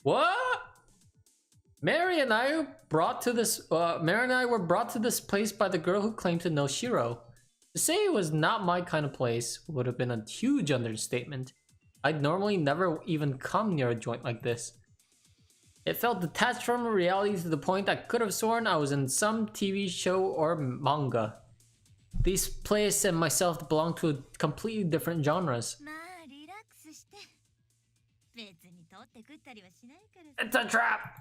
What? Mary and I were brought to this place by the girl who claimed to know Shirou. To say it was not my kind of place would have been a huge understatement. I'd normally never even come near a joint like this. It felt detached from reality to the point I could have sworn I was in some TV show or manga. This place and myself belong to completely different genres. It's a trap!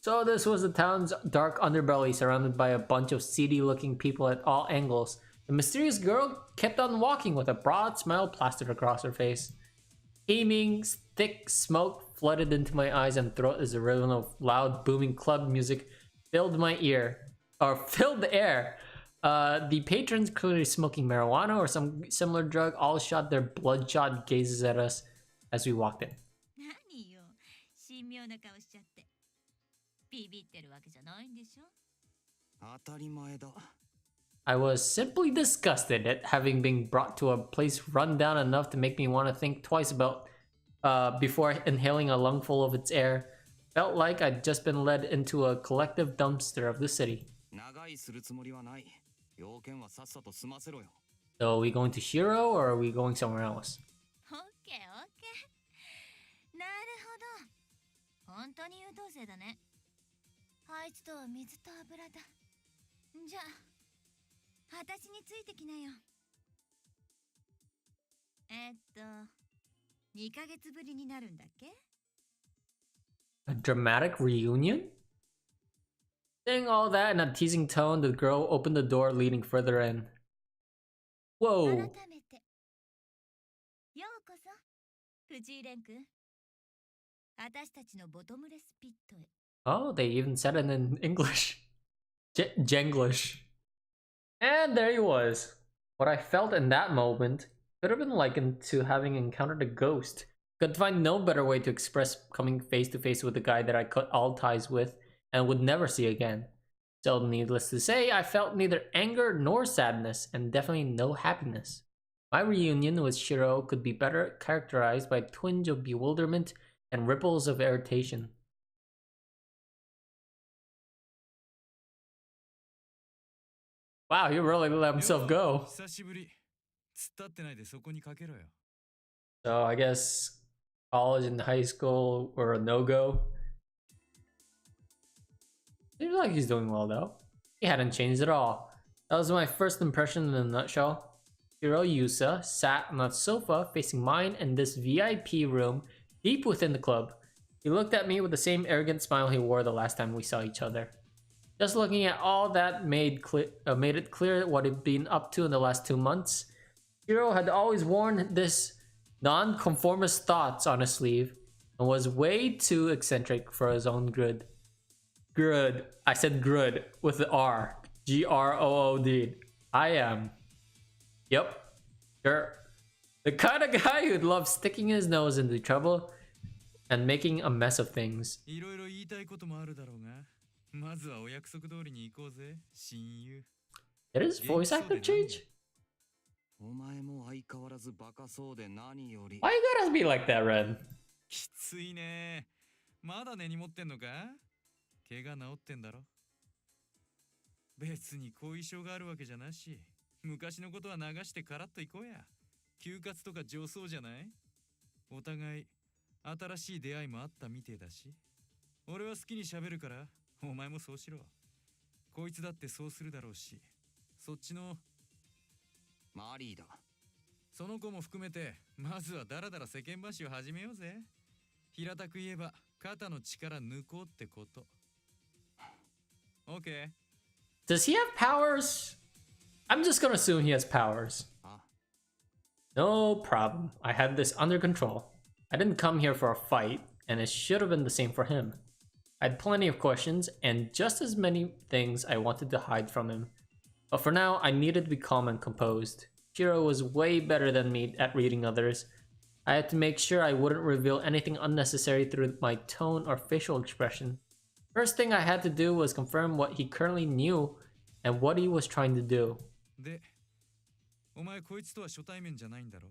So this was the town's dark underbelly, surrounded by a bunch of seedy-looking people at all angles. The mysterious girl kept on walking with a broad smile plastered across her face. Steaming, thick smoke flooded into my eyes and throat as the rhythm of loud, booming club music filled the air. The patrons, clearly smoking marijuana or some similar drug, all shot their bloodshot gazes at us as we walked in. I was simply disgusted at having been brought to a place run down enough to make me want to think twice about before inhaling a lungful of its air. Felt like I'd just been led into a collective dumpster of the city. So are we going to Shirou or are we going somewhere else? A dramatic reunion? Saying all that in a teasing tone, the girl opened the door leading further in. Whoa. Oh, they even said it in English. Jenglish. And there he was. What I felt in that moment could have been likened to having encountered a ghost. Could find no better way to express coming face to face with the guy that I cut all ties with and would never see again. So needless to say, I felt neither anger nor sadness, and definitely no happiness. My reunion with Shirou could be better characterized by a twinge of bewilderment and ripples of irritation. Wow, he really let himself go. So I guess college and high school were a no-go. Seems like he's doing well though. He hadn't changed at all. That was my first impression in a nutshell. Shirou Yusa sat on a sofa facing mine in this VIP room deep within the club. He looked at me with the same arrogant smile he wore the last time we saw each other. Just looking at all that made it clear what he'd been up to in the last 2 months. Shirou had always worn this non-conformist thoughts on his sleeve and was way too eccentric for his own good. Good. I said good with the R. G-R-O-O-D. I am. Yep. Sure. The kind of guy who'd love sticking his nose into trouble and making a mess of things. Did his voice actor change? Why you gotta be like that, Ren? 怪我治ってんだろ別に後遺症があるわけじゃなし昔のことは流してカラッといこうや休活とか上層じゃないお互い新しい出会いもあったみてえだし俺は好きに喋るからお前もそうしろこいつだってそうするだろうしそっちのマリーだその子も含めてまずはダラダラ世間話を始めようぜ平たく言えば肩の力抜こうってこと Okay. Does he have powers? I'm just gonna assume he has powers. No problem. I had this under control. I didn't come here for a fight, and it should have been the same for him. I had plenty of questions, and just as many things I wanted to hide from him. But for now, I needed to be calm and composed. Shirou was way better than me at reading others. I had to make sure I wouldn't reveal anything unnecessary through my tone or facial expression. First thing I had to do was confirm what he currently knew and what he was trying to do. で、お前こいつとは初対面じゃないんだろ？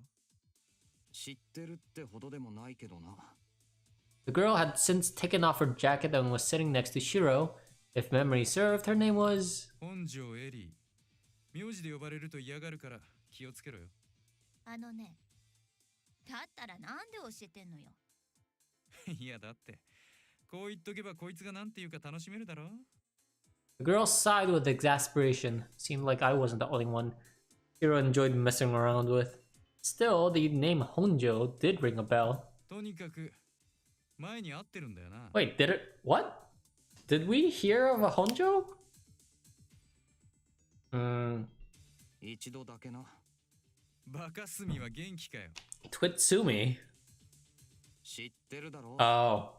知ってるってほどでもないけどな。The girl had since taken off her jacket and was sitting next to Shirou. If memory served, her name was... 本庄エリー。名字で呼ばれると嫌がるから気をつけろよ。あのね、だったらなんで教えてんのよ。いやだって、こう言っとけばこいつがなんて言うか楽しめるだろ。The girl sighed with exasperation. Seemed like I wasn't the only one Shirou enjoyed messing around with. Still, the name Honjo did ring a bell. とにかく前に会ってるんだよな。Wait, did it... What? Did we hear of a Honjo? 一度だけな。バカスミは元気かよ。Twitsumi? 知ってるだろ。Oh.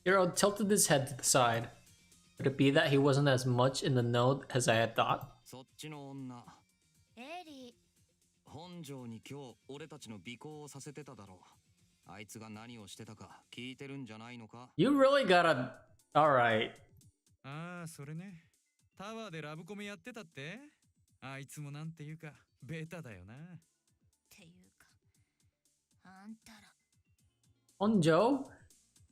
Shirou tilted his head to the side. Could it be that he wasn't as much in the know as I had thought? そっちの女。エリー。本庄に今日俺たちの尾行をさせてただろう。あいつが何をしてたか聞いてるんじゃないのか。 You really gotta... Alright. ああ、それね。タワーでラブコメやってたって。あいつもなんていうかベタだよな。っていうか、あんたら。Honjo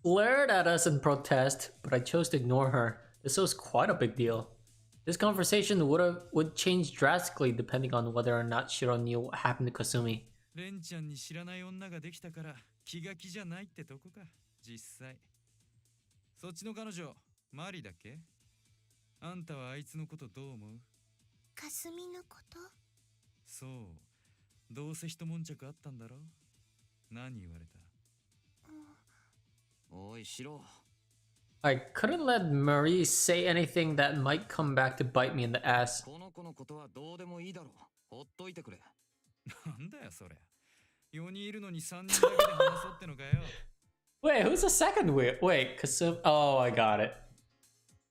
glared at us in protest, but I chose to ignore her. This was quite a big deal. This conversation would change drastically depending on whether or not Shirou knew what happened to Kasumi. レンちゃんに知らない女ができたから気が気じゃないってとこか、実際。そっちの彼女、マリだっけ？あんたはあいつのことどう思う？かすみのこと？そう、どうせ一悶着あったんだろ？何言われた？おい、シロ。I couldn't let Marie say anything that might come back to bite me in the ass. この子のことはどうでもいいだろう。ほっといてくれ。なんだよそれ。4人いるのに3人だけで話そうってのかよ。Wait, who's the second wait, Kasumi... Oh, I got it.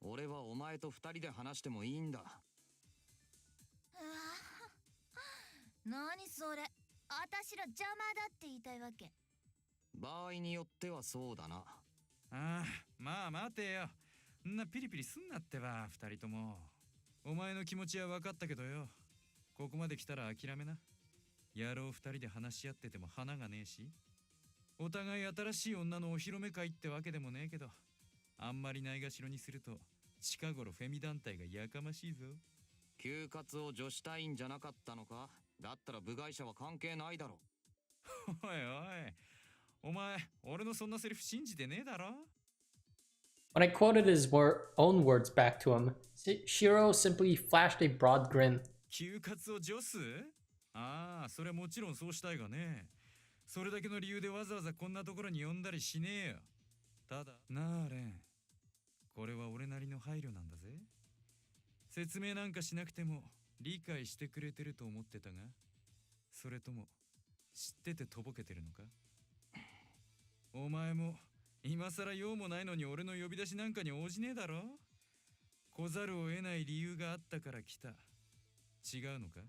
俺はお前と2人で話してもいいんだ。何それ。あたしら邪魔だって言いたいわけ。場合によってはそうだな。ああ、まあ待てよ。んなピリピリすんなってば、2人とも。お前の気持ちは分かったけどよ。ここまで来たら諦めな。野郎2人で話し合ってても花がねえし。お互い新しい女のお披露目会ってわけでもねえけど、あんまりないがしろにすると近頃フェミ団体がやかましいぞ。休活を女子隊員じゃなかったのか？だったら部外者は関係ないだろ。おいおい、お前俺のそんなセリフ信じてねえだろ。 When I quoted his own words back to him, Shirou simply flashed a broad grin. 休活を女子？ああ、それはもちろんそうしたいがね。それだけの理由でわざわざこんなところに呼んだりしねえよ。ただなあレン、これは俺なりの配慮なんだぜ。説明なんかしなくても理解してくれてると思ってたが、それとも知っててとぼけてるのか？お前も今さら用もないのに俺の呼び出しなんかに応じねえだろ。来ざるを得ない理由があったから来た。違うのか？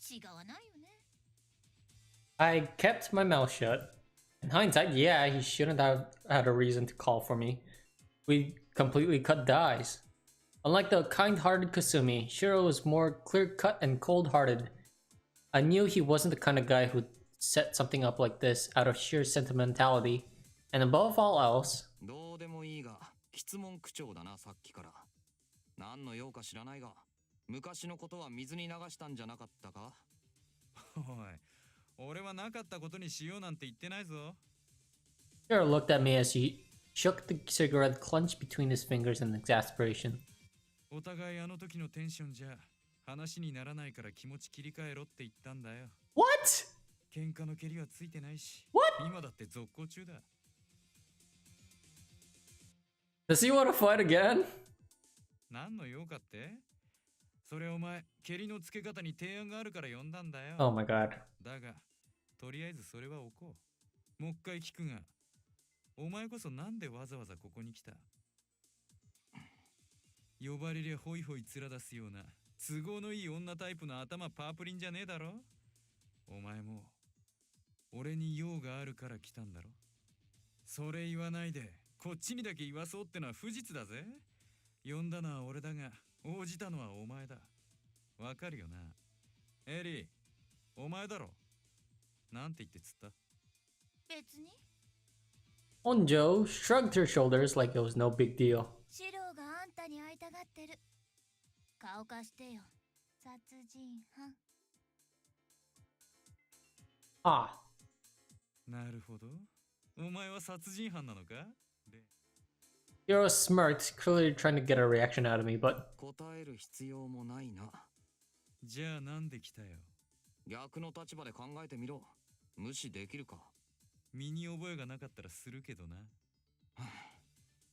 違わないよね。I kept my mouth shut. In hindsight, yeah, he shouldn't have had a reason to call for me. We completely cut ties. Unlike the kind-hearted Kasumi, Shirou was more clear-cut and cold-hearted. I knew he wasn't the kind of guy who'd set something up like this out of sheer sentimentality. And above all else... どうでもいいが、質問口調だな、さっきから。何の用か知らないが、昔のことは水に流したんじゃなかったか？おい、俺はなかったことにしようなんて言ってないぞ。Shirou looked at me as he shook the cigarette clenched between his fingers in exasperation. お互いあの時のテンションじゃ話にならないから気持ち切り替えろって言ったんだよ。What? 喧嘩の蹴りはついてないし、What? 今だって続行中だ。Does he want to fight again? 何の用かって？それお前、蹴りのつけ方に提案があるから呼んだんだよ。Oh my god. だが、とりあえずそれは置こう。もう一回聞くが、お前こそなんでわざわざここに来た？呼ばれりゃホイホイ面出すような都合のいい女タイプの頭パープリンじゃねえだろ。お前も俺に用があるから来たんだろ。それ言わないでこっちにだけ言わそうってのは不実だぜ。呼んだのは俺だが応じたのはお前だ。わかるよな。エリー、お前だろ。なんて言ってつった？別に Onjo shrugged her shoulders like it was no big deal. シローがあんたに会いたがってる。顔貸してよ。殺人犯。Ah. なるほど。お前は殺人犯なのか？で Shirou smirked, clearly trying to get a reaction out of me, but 答える必要もないな。じゃあなんで来たよ。逆の立場で考えてみろ。無視できるか。身に覚えがなかったらするけどな。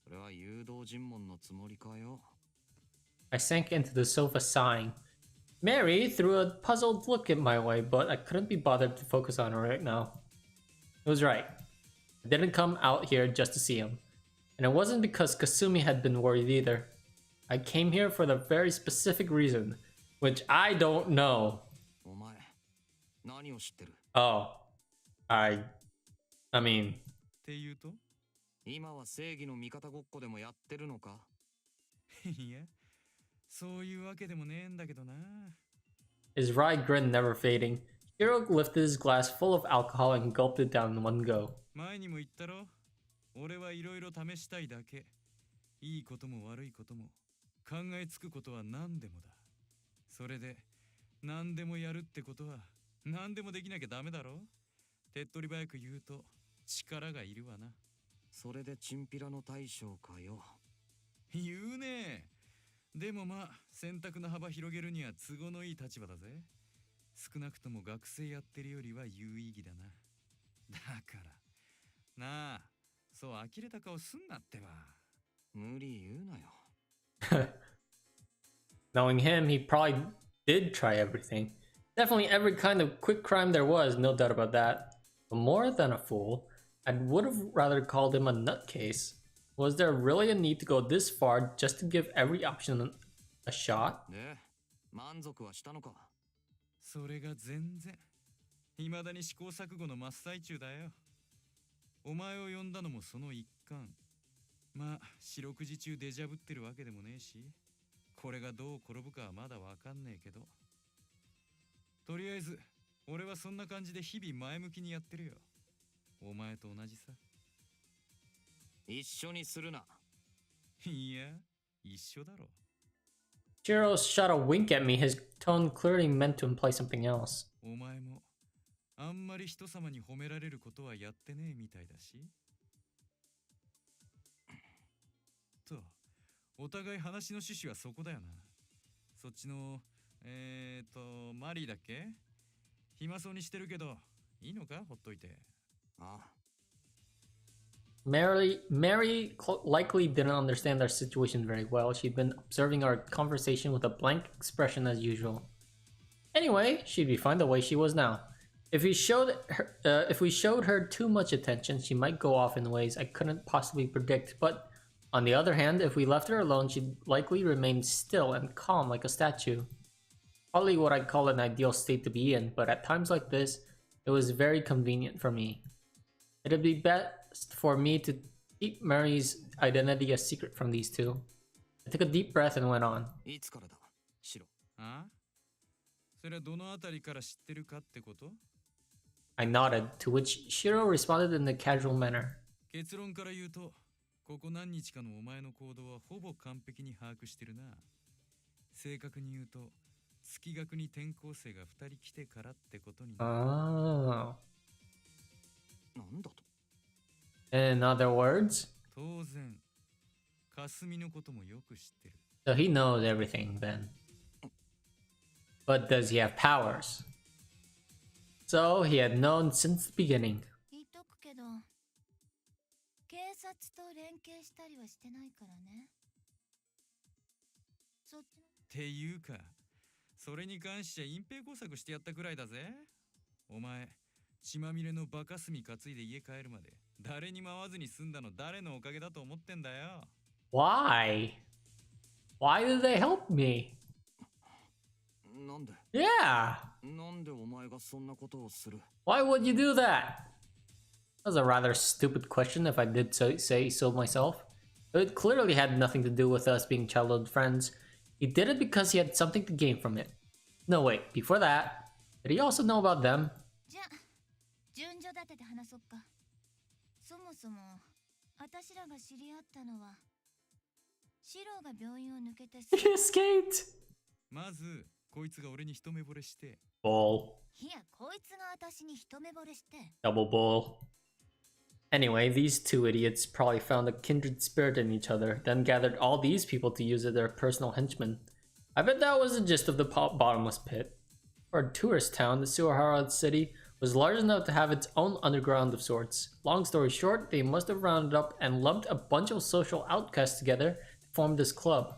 それは誘導尋問のつもりかよ。I sank into the sofa sighing. Mary threw a puzzled look at my way, but I couldn't be bothered to focus on her right now. It was right. I didn't come out here just to see him. And it wasn't because Kasumi had been worried either. I came here for the very specific reason, which I don't know. お前、何を知ってる？ Oh. I mean... って言うと今は正義の味方ごっこでもやってるのか？いや、そういうわけでもねえんだけどな。His wry grin never fading, Shirou lifted his glass full of alcohol and gulped it down in one go. 前にも言ったろ。俺はいろいろ試したいだけ。いいことも悪いことも考えつくことは何でもだ。それで何でもやるってことは何でもできなきゃダメだろ。手っ取り早く言うと力がいるわな。それでチンピラの大将かよ。言うね。でもまあ選択の幅広げるには都合のいい立場だぜ。少なくとも学生やってるよりは有意義だな。だからなあ、そう呆れた顔すんなってば。無理言うなよ。Knowing him, he probably did try everything. Definitely every kind of quick crime there was, no doubt about that. But more than a fool, I would have rather called him a nutcase. Was there really a need to go this far just to give every option a shot? で、満足はしたのか？それが全然。未だに試行錯誤の真っ最中だよ。お前を呼んだのもその一環。まあ、四六時中デジャブってるわけでもねえし、これがどう転ぶかはまだわかんねえけど。とりあえず、俺はそんな感じで日々前向きにやってるよ。お前と同じさ。一緒にするな。いや、一緒だろ。Shirou shot a wink at me, his tone clearly meant to imply something else. お前も、あんまり人様に褒められることはやってねえみたいだし。と、お互い話の趣旨はそこだよな。そっちの、マリーだっけ？暇そうにしてるけど、いいのか？ほっといて。ああ。Mary likely didn't understand our situation very well. She'd been observing our conversation with a blank expression as usual. Anyway, she'd be fine the way she was now. If we showed her too much attention, she might go off in ways I couldn't possibly predict. But on the other hand, if we left her alone, she'd likely remain still and calm like a statue. Probably what I'd call an ideal state to be in, but at times like this, it was very convenient for me. It'd be best for me to keep Mary's identity a secret from these two. I took a deep breath and went on. いつからだ、シロ。あ？それはどのあたりから知ってるかってこと？ I nodded, to which Shirou responded in a casual manner. 結論から言うと、ここ何日かのお前の行動はほぼ完璧に把握してるな。正確に言うと、月額に転校生が2人来てからってことになる。Oh. なんだと？ In other words? 当然、霞のこともよく知ってる。So he knows everything then. But does he have powers? So he had known since the beginning. 言っとくけど、警察と連携したりはしてないからね。そっちの。っていうか、それに関して隠蔽工作してやったくらいだぜ。お前、血まみれのバカ炭担いで家帰るまで誰にも会わずに済んだの誰のおかげだと思ってんだよ。Why? Why did they help me? なんで？ Yeah! なんでお前がそんなことをする？ Why would you do that? That was a rather stupid question if I did say so myself. It clearly had nothing to do with us being childhood friends. He did it because he had something to gain from it. No, wait, before that, did he also know about them? じゃあ、順序立てて話そっか。そもそも私らが知り合ったのはシローが病院を抜けてす He escaped! まずこいつが俺に一目惚れして、 Bull. いやこいつが私に一目惚れして Double bull. Anyway, these two idiots probably found a kindred spirit in each other, then gathered all these people to use as their personal henchmen. I bet that was the gist of the bottomless pit. For a tourist town, the Suahara city was large enough to have its own underground of sorts. Long story short, they must have rounded up and lumped a bunch of social outcasts together to form this club.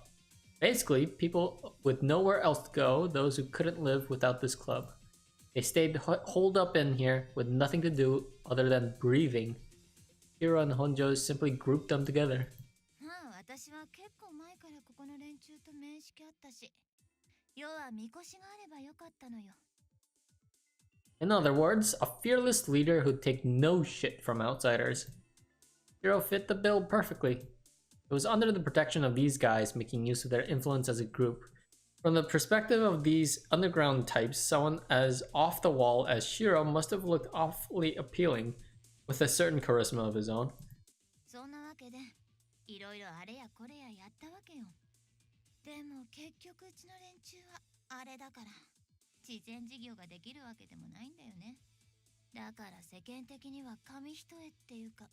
Basically, people with nowhere else to go, those who couldn't live without this club. They stayed holed up in here with nothing to do other than breathing. Shirou and Honjo simply grouped them together. まあ私は結構前からここの連中と面識あったし、要はみこしがあればよかったのよ。In other words, a fearless leader who'd take no shit from outsiders. Shirou fit the bill perfectly. It was under the protection of these guys, making use of their influence as a group. From the perspective of these underground types, someone as off the wall as Shirou must have looked awfully appealing, with a certain charisma of his own. そんなわけで、いろいろあれやこれややったわけよ。でも結局うちの連中はあれだから、慈善事業ができるわけでもないんだよね。だから世間的には紙一重っていうか。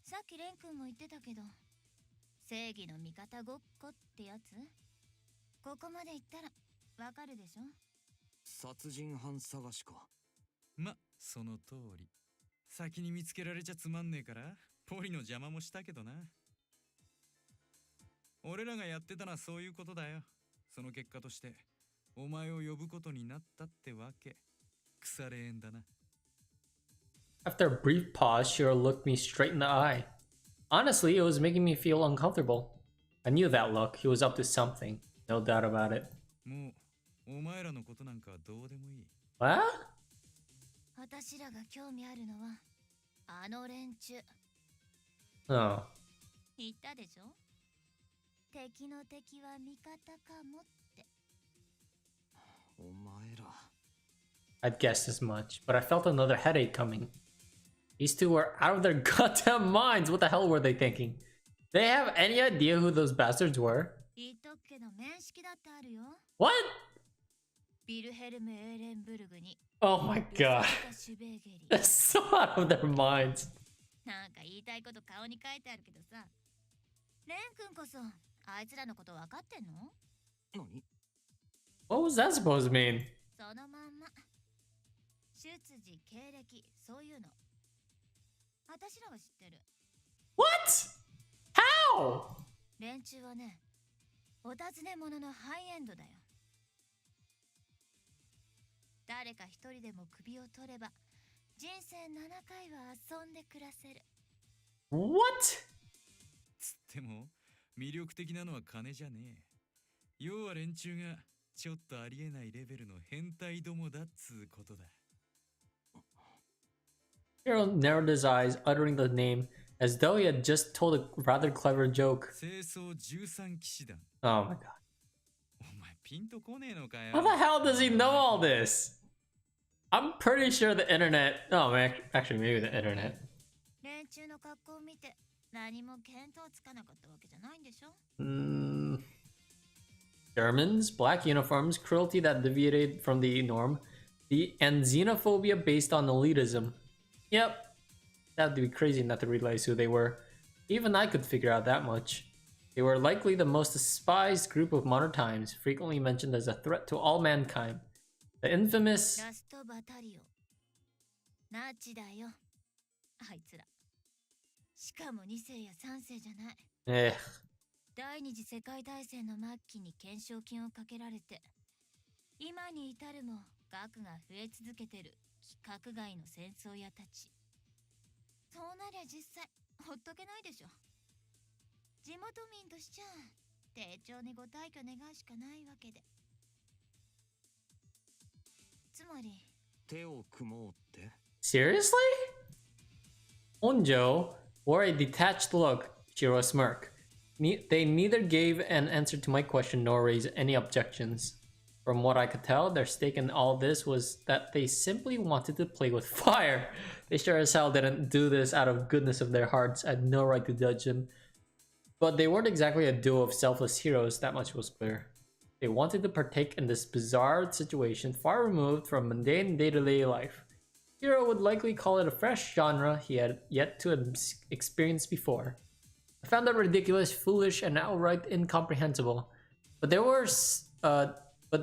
さっきレン君も言ってたけど、正義の味方ごっこってやつ？ここまで行ったらわかるでしょ？殺人犯探しか。ま、その通り。先に見つけられちゃつまんねえから、ポリの邪魔もしたけどな。俺らがやってたのはそういうことだよ。その結果として、お前を呼ぶことになったってわけ。腐れ縁だな。After a brief pause, Shirou looked me straight in the eye. Honestly, it was making me feel uncomfortable. I knew that look. He was up to something. No doubt about it. もう、お前らのことなんかどうでもいい。What? 私らが興味あるのはあの連中。 Oh. 言ったでしょ？敵の敵は味方かもって。お前ら。I'd guessed as much, but I felt another headache coming. These two were out of their goddamn minds. What the hell were they thinking? They have any idea who those bastards were? 言っとくけど面識だってあるよ。 What? ビルヘルム・エーレンブルグに。 Oh my god. シュベーゲリ。 They're so out of their minds. なんか言いたいこと顔に書いてあるけどさ。レン君こそあいつらのこと分かってんの？何？ What was that supposed to mean? そのまんま。出自、経歴、そういうの。私らは知ってる。 What? How? 連中はね、お尋ね者のハイエンドだよ。誰か一人でも首を取れば、人生7回は遊んで暮らせる。 What? つっても、魅力的なのは金じゃねえ。要は連中がちょっとありえないレベルの変態どもだっつうことだ。Shirou narrowed his eyes, uttering the name as though he had just told a rather clever joke. 清掃13騎士団。 Oh my god. お前ピンとこねえのかよ。 How the hell does he know all this? I'm pretty sure the internet. Oh man, actually, maybe the internet. 連中の格好を見て何も見当つかなかったわけじゃないんでしょ？ Germans, black uniforms, cruelty that deviated from the norm, and xenophobia based on elitism. Yep, that'd be crazy not to realize who they were. Even I could figure out that much. They were likely the most despised group of modern times, frequently mentioned as a threat to all mankind. The infamous... ラストバタリオ。ナチだよ。あいつら。しかも2世や3世じゃない。 Eh. 第二次世界大戦の末期に懸賞金をかけられて、今に至るも額が増え続けてる規格外の戦争屋たち。そうなりゃ実際ほっとけないでしょ。地元民としちゃ丁重にご退去願うしかないわけで。つまり手を組もうって？ Seriously? Honjo wore a detached look, Shirou smirk. They neither gave an answer to my question nor raised any objections. From what I could tell, their stake in all this was that they simply wanted to play with fire. They sure as hell didn't do this out of goodness of their hearts. I had no right to judge them. But they weren't exactly a duo of selfless heroes, that much was clear. They wanted to partake in this bizarre situation far removed from mundane day-to-day life. Shirou would likely call it a fresh genre he had yet to experience before. I found that ridiculous, foolish, and outright incomprehensible. But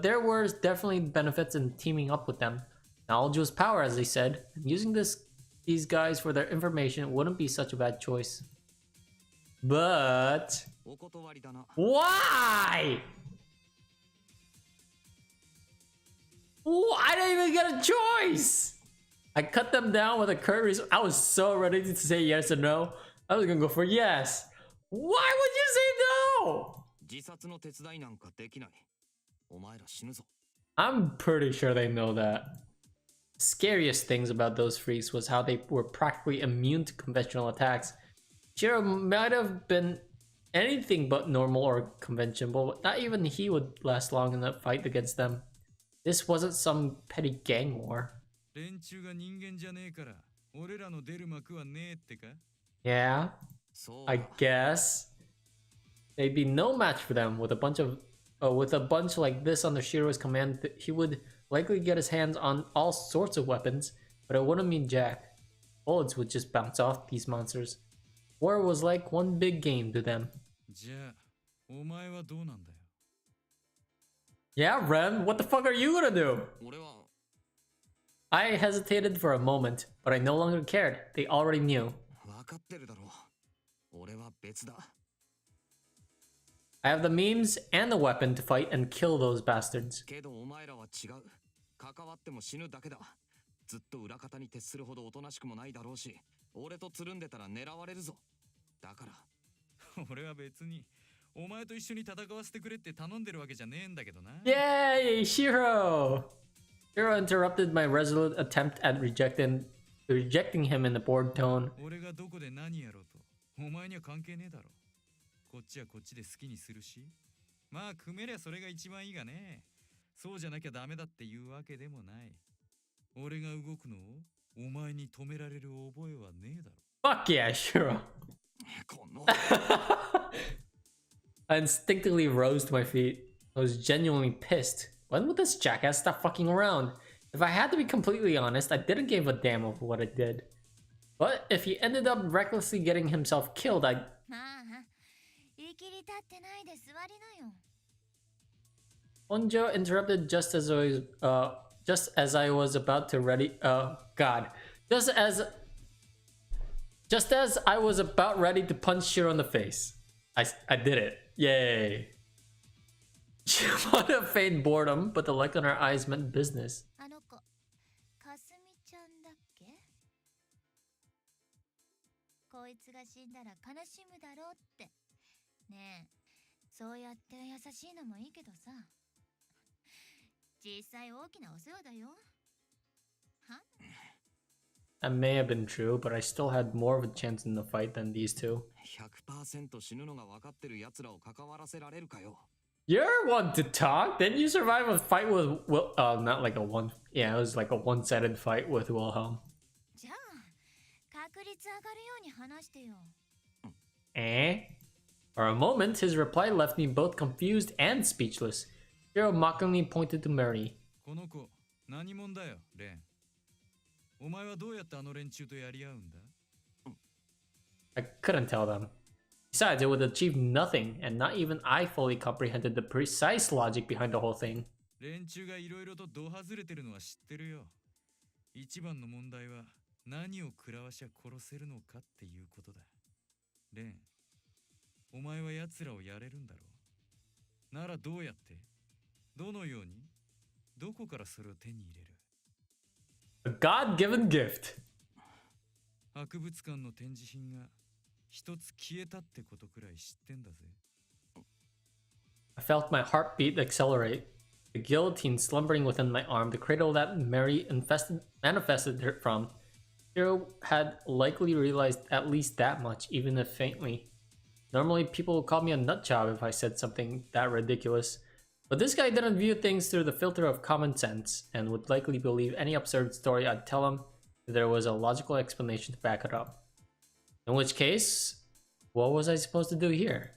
there were definitely benefits in teaming up with them. Knowledge was power, as they said, and using these guys for their information wouldn't be such a bad choice. But why? I didn't even get a choice. I cut them down with a curt response. I was so ready to say yes or no. I was gonna go for yes. Why would you say no? I'm pretty sure they know that. Scariest things about those freaks was how they were practically immune to conventional attacks. Shirou might have been anything but normal or conventional, but not even he would last long in a fight against them. This wasn't some petty gang war. Yeah, I guess. They'd be no match for them. With a bunch like this under Shirou's command, he would likely get his hands on all sorts of weapons, but it wouldn't mean jack. Bullets would just bounce off these monsters. War was like one big game to them. Yeah, Ren, what the fuck are you gonna do? I hesitated for a moment, but I no longer cared. They already knew. I have the memes and the weapon to fight and kill those bastards. Yay, Shirou! Shirou interrupted my resolute attempt at rejecting him in the bored tone. Fuck yeah, Shirou. I instinctively rose to my feet. I was genuinely pissed. When would this jackass stop fucking around? If I had to be completely honest, I didn't give a damn of what I did. But if he ended up recklessly getting himself killed, Onjo interrupted just as I was about to ready to punch Shirou in the face. I did it. Yay. She might have feigned boredom, but the look in her eyes meant business. That may have been true, but I still had more of a chance in the fight than these two. You're one to talk. Didn't you survive a fight with not like a one. Yeah, it was like a one-sided fight with Wilhelm. For a moment, his reply left me both confused and speechless. Shirou mockingly pointed to Mary. I couldn't tell them. Besides, it would achieve nothing, and not even I fully comprehended the precise logic behind the whole thing. A God-given gift. I felt my heartbeat accelerate. The guillotine slumbering within my arm, the cradle that Mary manifested her from. Shirou had likely realized at least that much, even if faintly. Normally, people would call me a nutjob if I said something that ridiculous. But this guy didn't view things through the filter of common sense and would likely believe any absurd story I'd tell him if there was a logical explanation to back it up. In which case, what was I supposed to do here?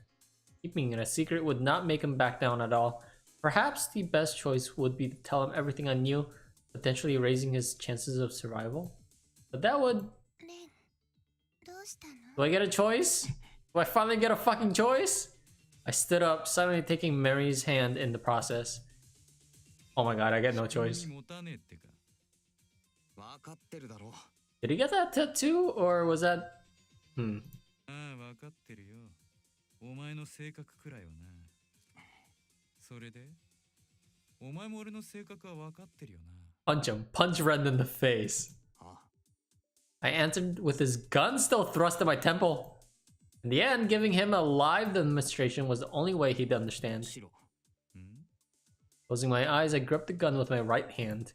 Keeping it a secret would not make him back down at all. Perhaps the best choice would be to tell him everything I knew, potentially raising his chances of survival. But that would... レン、どうしたの？ Do I get a choice? Do I finally get a fucking choice? I stood up, silently taking Mary's hand in the process. Oh my god, I get no choice. 持たねえってか。わかってるだろ。 Did he get that tattoo, or was that... ああ、わかってるよ。お前の性格くらいはな。それでお前も俺の性格はわかってるよな。 Punch him. Punch Red in the face. あ、 I answered with his gun still thrust at my temple. In the end, giving him a live demonstration was the only way he'd understand. シロ。 Closing my eyes, I gripped the gun with my right hand.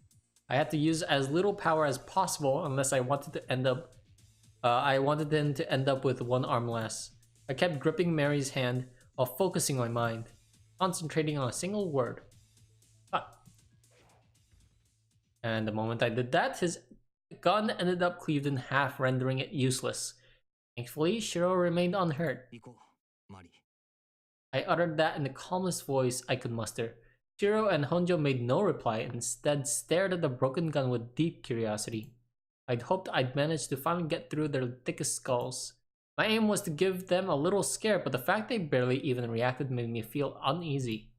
I had to use as little power as possible unless I wanted to end up... I wanted him to end up with one arm less. I kept gripping Mary's hand while focusing my mind, concentrating on a single word. Cut. And the moment I did that, his gun ended up cleaved in half, rendering it useless. Thankfully, Shirou remained unhurt. 行こう、マリ。 I uttered that in the calmest voice I could muster. Shirou and Honjo made no reply and instead stared at the broken gun with deep curiosity. I'd hoped I'd managed to finally get through their thickest skulls. My aim was to give them a little scare, but the fact they barely even reacted made me feel uneasy.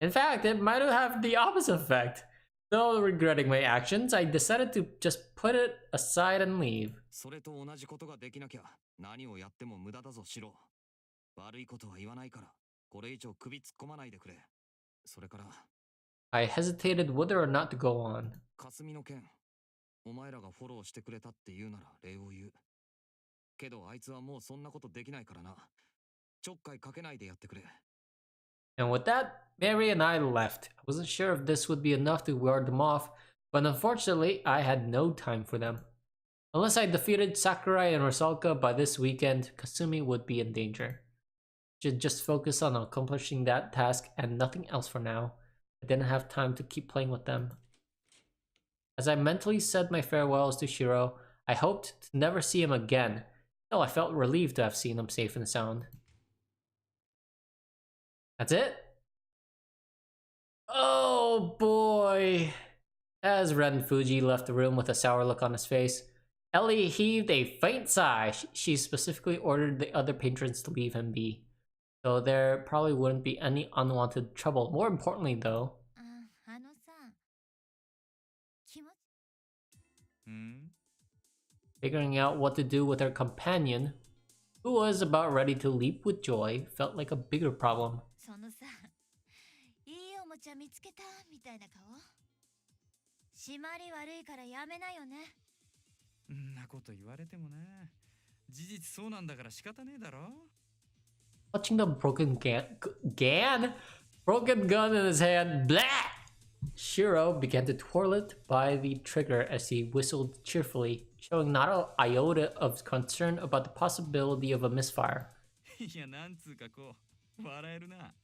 In fact, it might have the opposite effect. Though regretting my actions, I decided to just put it aside and leave. それと同じことができなきゃ何をやっても無駄だぞ、シロ。悪いことは言わないから、これ以上首突っ込まないでくれ。それから、 I hesitated whether or not to go on. 霞の件、お前らがフォローしてくれたって言うなら礼を言う。けどあいつはもうそんなことできないからな。ちょっかいかけないでやってくれ。 And with that, Mary and I left. I wasn't sure if this would be enough to ward them off, but unfortunately, I had no time for them. Unless I defeated Sakurai and Rusalka by this weekend, Kasumi would be in danger. Should just focus on accomplishing that task and nothing else for now. I didn't have time to keep playing with them. As I mentally said my farewells to Shirou, I hoped to never see him again, though I felt relieved to have seen him safe and sound. That's it? Oh boy! As Ren Fuji left the room with a sour look on his face, Ellie heaved a faint sigh. She specifically ordered the other patrons to leave him be, so there probably wouldn't be any unwanted trouble. More importantly though, あのさ、気持ち figuring out what to do with her companion, who was about ready to leap with joy, felt like a bigger problem. そのさ、いいおもちゃ見つけたみたいな顔。締まり悪いからやめなよね。んなこと言われてもな。事実そうなんだから仕方ねえだろ。 Watching the broken broken gun in his hand, blah! Shirou began to twirl it by the trigger as he whistled cheerfully, showing not an iota of concern about the possibility of a misfire. いや、なんつうかこう、笑えるな。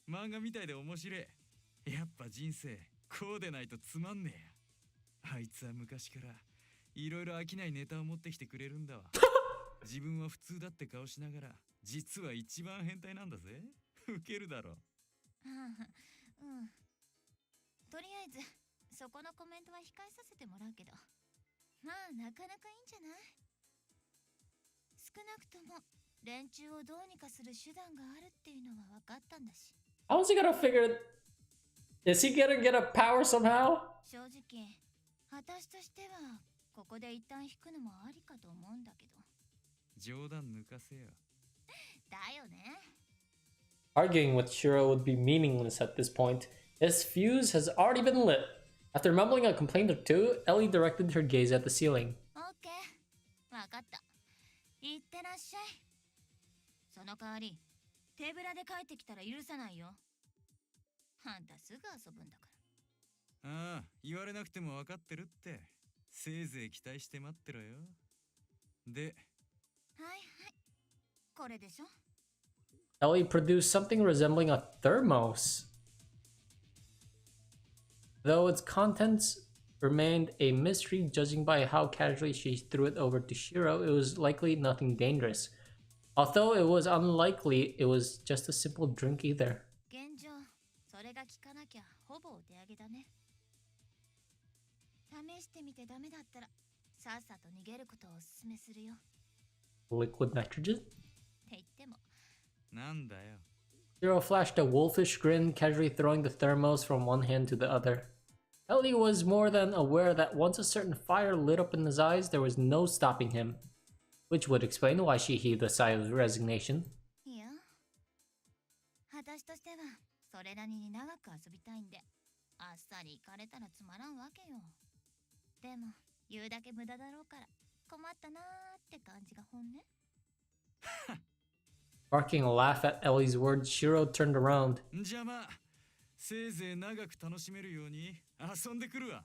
漫画みたいで面白い。やっぱ人生、こうでないとつまんねえや。あいつは昔から、いろいろ飽きないネタを持ってきてくれるんだわ。自分は普通だって顔しながら、実は一番変態なんだぜ。ウケるだろ。うん。とりあえず、そこのコメントは控えさせてもらうけど。まあ、なかなかいいんじゃない？少なくとも、連中をどうにかする手段があるっていうのは分かったんだし。How is he gonna figure it? Is he gonna get a power somehow? 正直、私としては、ここで一旦引くのもありかと思うんだけど。冗談抜かせよ。だよね。Arguing with Shirou would be meaningless at this point. His fuse has already been lit. After mumbling a complaint or two, Ellie directed her gaze at the ceiling. オッケー。わかった。いってらっしゃい。その代わり、手ぶらで帰ってきたら許さないよ。あんたすぐ遊ぶんだから。ああ、言われなくても分かってるって。せいぜい期待して待ってろよ。で、はいはい。これでしょ。 Ellie produced something resembling a thermos. Though its contents remained a mystery, judging by how casually she threw it over to Shirou, it was likely nothing dangerous. Although it was unlikely it was just a simple drink either. 現状それが効かなきゃほぼお手上げだね。試してみてダメだったらさっさと逃げることをお勧めするよ。 Liquid nitrogen? って言ってもなんだよ。 Shirou flashed a wolfish grin, casually throwing the thermos from one hand to the other. Ellie was more than aware that once a certain fire lit up in his eyes, there was no stopping him. Which would explain why she heaved a sigh of resignation. いや私としてはそれなりに長く遊びたいんであっさり行かれたらつまらんわけよ。でも言うだけ無駄だろうから困ったなーって感じが本音。 Barking a laugh at Ellie's words, Shirou turned around. じゃあまあせいぜい長く楽しめるように遊んでくるわ。